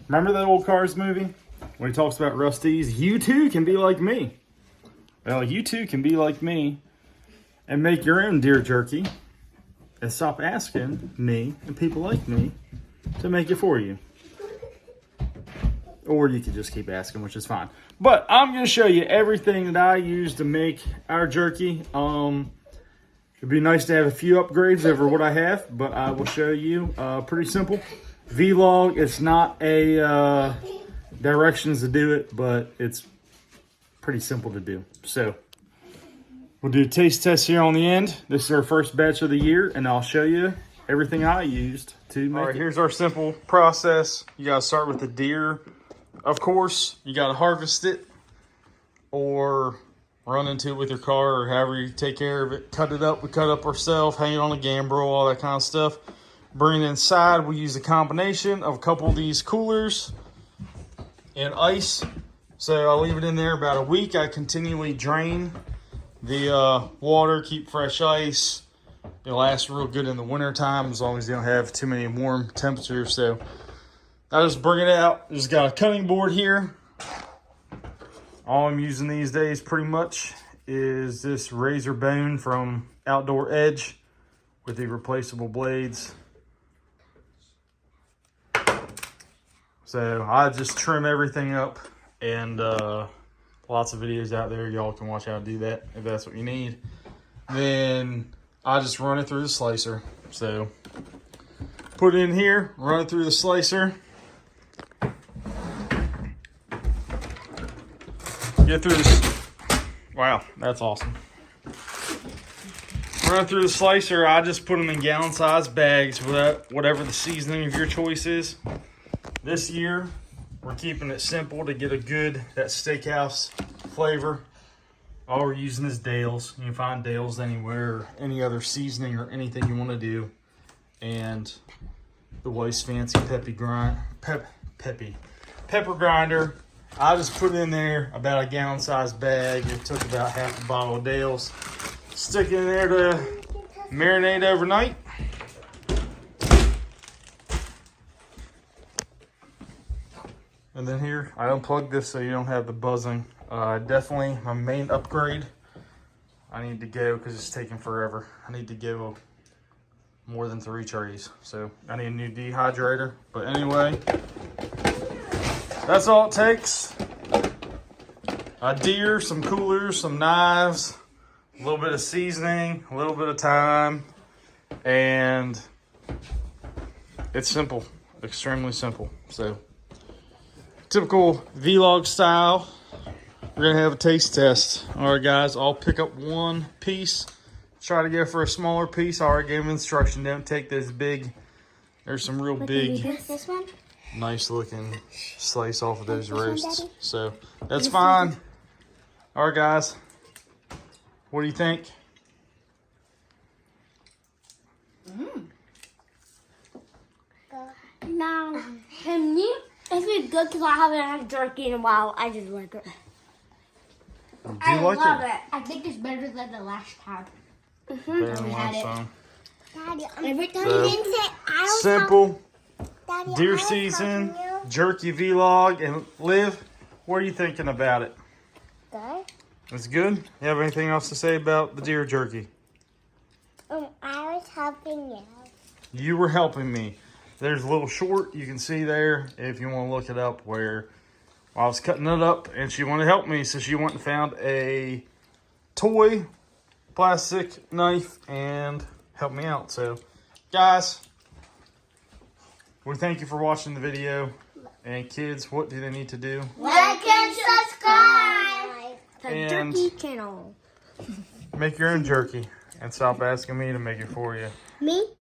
Remember that old Cars movie? When he talks about Rusty's, you too can be like me. Well, you too can be like me and make your own deer jerky and stop asking me and people like me to make it for you. Or you could just keep asking, which is fine. But I'm going to show you everything that I use to make our jerky. It'd be nice to have a few upgrades over what I have, but I will show you. Pretty simple. Vlog, it's not a directions to do it, but it's pretty simple to do. So we'll do a taste test here on the end. This is our first batch of the year, and I'll show you everything I used to make it. Here's our simple process. You gotta start with the deer. Of course, you gotta harvest it or run into it with your car or however you take care of it. Cut it up, we cut up ourselves, hang it on a gambrel, all that kind of stuff. Bring it inside. We use a combination of a couple of these coolers and ice. So I'll leave it in there about a week. I continually drain the water, keep fresh ice. It lasts real good in the winter time as long as you don't have too many warm temperatures. So I just bring it out. Just got a cutting board here. All I'm using these days pretty much is this razor bone from Outdoor Edge with the replaceable blades. So I just trim everything up, and lots of videos out there. Y'all can watch how to do that if that's what you need. Then I just run it through the slicer. So put it in here, run it through the slicer. Get through this. Wow, that's awesome. Run it through the slicer. I just put them in gallon-sized bags with whatever the seasoning of your choice is. This year, we're keeping it simple to get that steakhouse flavor. All we're using is Dale's. You can find Dale's anywhere, or any other seasoning or anything you want to do. And the wife's fancy pepper grinder. I just put it in there, about a gallon-sized bag. It took about half a bottle of Dale's. Stick it in there to marinate overnight. And then here, I unplugged this so you don't have the buzzing. Definitely my main upgrade. I need to go because it's taking forever. I need to go more than 3 trays. So I need a new dehydrator. But anyway, that's all it takes. A deer, some coolers, some knives, a little bit of seasoning, a little bit of time, and it's simple, extremely simple. So typical vlog style, we're gonna have a taste test. All right, guys, I'll pick up one piece. Try to go for a smaller piece. I already gave them instruction. Don't take this big. There's some real big, this one? nice looking slice off of those roasts. So that's fine. All right, guys, what do you think? No, can you? It's good because I haven't had jerky in a while. I just like it. I love it. I think it's better than the last time. Better than last time. Daddy, every time you didn't say simple deer season jerky vlog. And Liv, what are you thinking about it? Good. It's good. You have anything else to say about the deer jerky? I was helping you. You were helping me. There's a little short you can see there if you want to look it up where I was cutting it up and she wanted to help me. So she went and found a toy plastic knife and helped me out. So guys, we thank you for watching the video. And kids, what do they need to do? Like and subscribe to the And Jerky channel. make your own jerky and stop asking me to make it for you. Me?